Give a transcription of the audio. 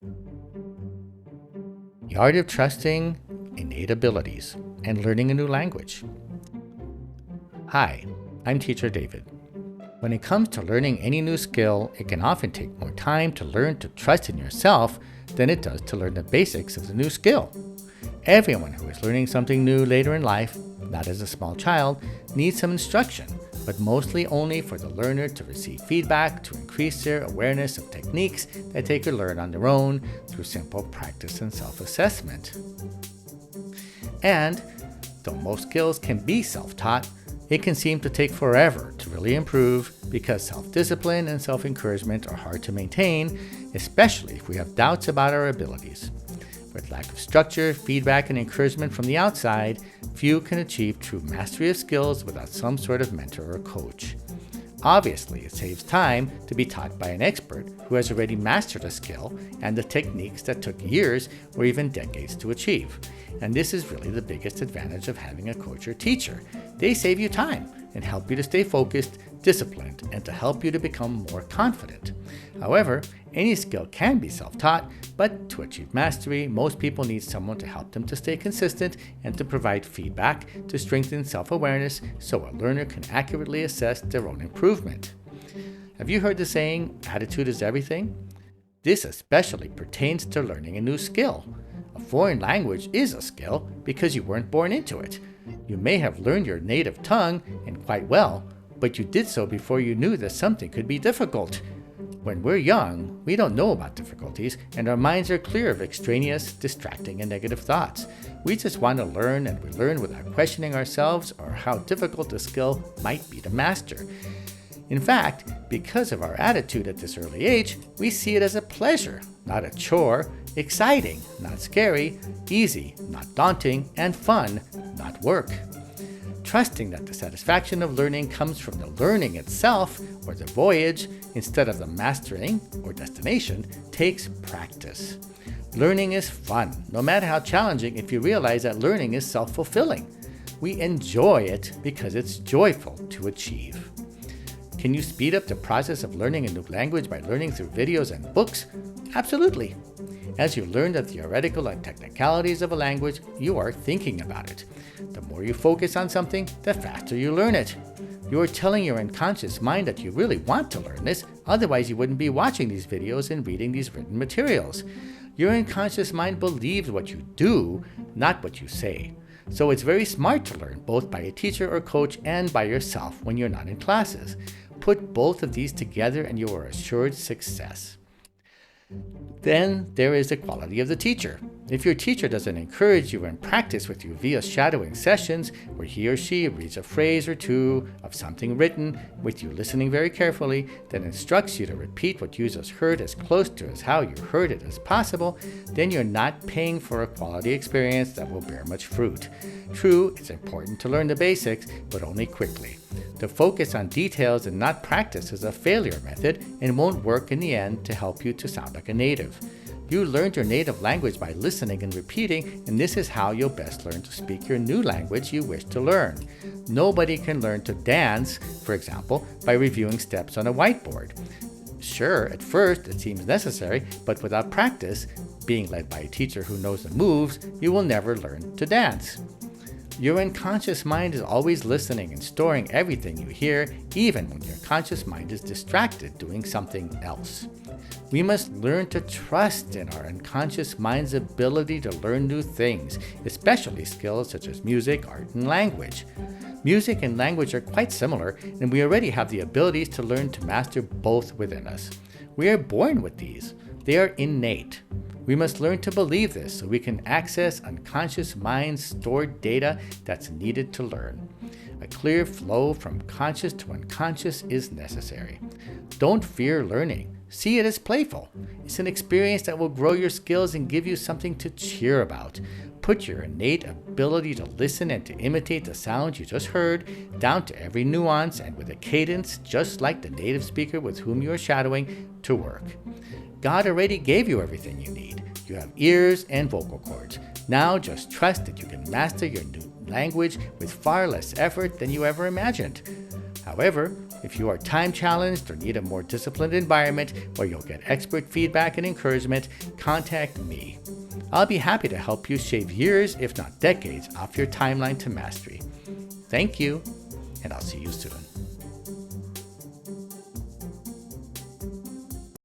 The art of trusting innate abilities and learning a new language. Hi, I'm Teacher David. When it comes to learning any new skill, it can often take more time to learn to trust in yourself than it does to learn the basics of the new skill. Everyone who is learning something new later in life, not as a small child, needs some instruction, but mostly only for the learner to receive feedback to increase their awareness of techniques that they could learn on their own through simple practice and self-assessment. And though most skills can be self-taught, it can seem to take forever to really improve because self-discipline and self-encouragement are hard to maintain, especially if we have doubts about our abilities. With lack of structure, feedback, and encouragement from the outside, few can achieve true mastery of skills without some sort of mentor or coach. Obviously, it saves time to be taught by an expert who has already mastered a skill and the techniques that took years or even decades to achieve. And this is really the biggest advantage of having a coach or teacher. They save you time and help you to stay focused, disciplined, and to help you to become more confident. However, any skill can be self-taught, but to achieve mastery, most people need someone to help them to stay consistent and to provide feedback to strengthen self-awareness so a learner can accurately assess their own improvement. Have you heard the saying, attitude is everything? This especially pertains to learning a new skill. A foreign language is a skill because you weren't born into it. You may have learned your native tongue, and quite well, but you did so before you knew that something could be difficult. When we're young, we don't know about difficulties, and our minds are clear of extraneous, distracting, and negative thoughts. We just want to learn, and we learn without questioning ourselves or how difficult a skill might be to master. In fact, because of our attitude at this early age, we see it as a pleasure, not a chore, exciting, not scary, easy, not daunting, and fun, not work. Trusting that the satisfaction of learning comes from the learning itself or the voyage instead of the mastering or destination takes practice. Learning is fun, no matter how challenging, if you realize that learning is self-fulfilling. We enjoy it because it's joyful to achieve. Can you speed up the process of learning a new language by learning through videos and books? Absolutely. As you learn the theoretical and technicalities of a language, you are thinking about it. The more you focus on something, the faster you learn it. You are telling your unconscious mind that you really want to learn this, otherwise you wouldn't be watching these videos and reading these written materials. Your unconscious mind believes what you do, not what you say. So it's very smart to learn both by a teacher or coach and by yourself when you're not in classes. Put both of these together and you are assured success. Then there is the quality of the teacher. If your teacher doesn't encourage you and practice with you via shadowing sessions, where he or she reads a phrase or two of something written, with you listening very carefully, then instructs you to repeat what you just heard as close to as how you heard it as possible, then you're not paying for a quality experience that will bear much fruit. True, it's important to learn the basics, but only quickly. The focus on details and not practice is a failure method and won't work in the end to help you to sound like a native. You learned your native language by listening and repeating, and this is how you'll best learn to speak your new language you wish to learn. Nobody can learn to dance, for example, by reviewing steps on a whiteboard. Sure, at first it seems necessary, but without practice, being led by a teacher who knows the moves, you will never learn to dance. Your unconscious mind is always listening and storing everything you hear, even when your conscious mind is distracted doing something else. We must learn to trust in our unconscious mind's ability to learn new things, especially skills such as music, art, and language. Music and language are quite similar, and we already have the abilities to learn to master both within us. We are born with these. They are innate. We must learn to believe this so we can access unconscious mind's stored data that's needed to learn. A clear flow from conscious to unconscious is necessary. Don't fear learning. See it as playful. It's an experience that will grow your skills and give you something to cheer about. Put your innate ability to listen and to imitate the sounds you just heard down to every nuance and with a cadence just like the native speaker with whom you are shadowing to work. God already gave you everything you need. You have ears and vocal cords. Now just trust that you can master your new language with far less effort than you ever imagined. However, If you are time challenged or need a more disciplined environment where you'll get expert feedback and encouragement, contact me. I'll be happy to help you shave years, if not decades, off your timeline to mastery. Thank you, and I'll see you soon.